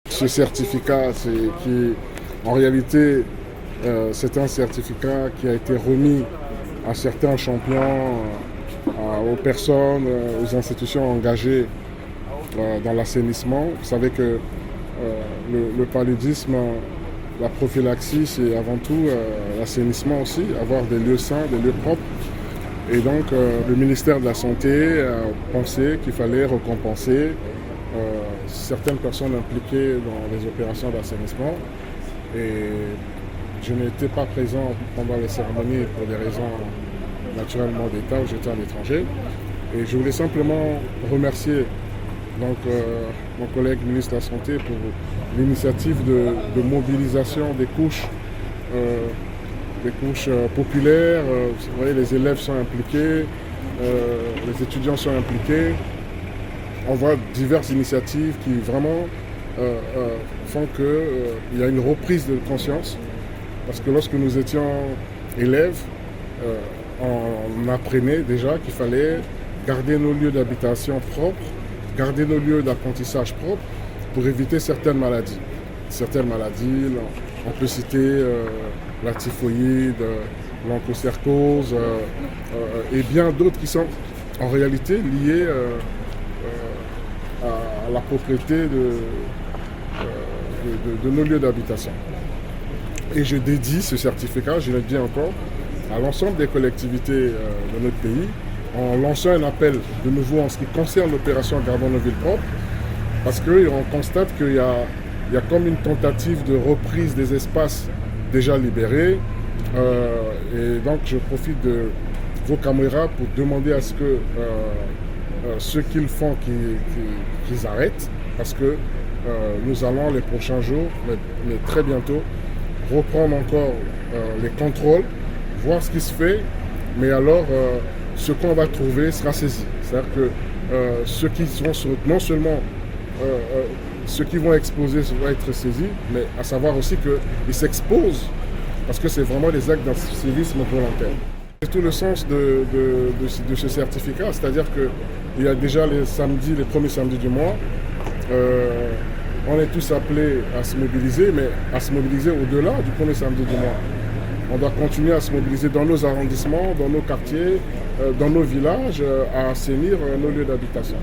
Ce certificat, en réalité, c'est un certificat qui a été remis à certains champions, aux personnes, aux institutions engagées dans l'assainissement. Vous savez que le paludisme, la prophylaxie, c'est avant tout l'assainissement aussi, avoir des lieux sains, des lieux propres. Et donc, le ministère de la Santé a pensé qu'il fallait récompenser certaines personnes impliquées dans les opérations d'assainissement. Et je n'étais pas présent pendant les cérémonies pour des raisons naturellement d'État où j'étais à l'étranger. Et je voulais simplement remercier donc, mon collègue ministre de la Santé pour l'initiative de mobilisation des couches populaires. Vous voyez, les élèves sont impliqués, les étudiants sont impliqués. On voit diverses initiatives qui vraiment font qu'il y a une reprise de conscience. Parce que lorsque nous étions élèves, on apprenait déjà qu'il fallait garder nos lieux d'habitation propres, garder nos lieux d'apprentissage propres pour éviter certaines maladies. Certaines maladies, on peut citer la typhoïde, l'onchocercose et bien d'autres qui sont en réalité liées à la propriété de nos lieux d'habitation. Et je dédie ce certificat, je le dis encore, à l'ensemble des collectivités de notre pays, en lançant un appel de nouveau en ce qui concerne l'opération Gardons nos villes propres, parce qu'on constate qu'il y a comme une tentative de reprise des espaces déjà libérés. Et donc je profite de vos caméras pour demander à ce que ce qu'ils font, qu'ils arrêtent, parce que nous allons les prochains jours, mais très bientôt, reprendre encore les contrôles, voir ce qui se fait, mais alors ce qu'on va trouver sera saisi. C'est-à-dire que ceux qui seront non seulement ceux qui vont exposer vont être saisis, mais à savoir aussi qu'ils s'exposent, parce que c'est vraiment des actes d'incivisme volontaire. C'est tout le sens de ce certificat, c'est-à-dire qu'il y a déjà les premiers samedis du mois, on est tous appelés à se mobiliser, mais à se mobiliser au-delà du premier samedi du mois. On doit continuer à se mobiliser dans nos arrondissements, dans nos quartiers, dans nos villages, à assainir nos lieux d'habitation.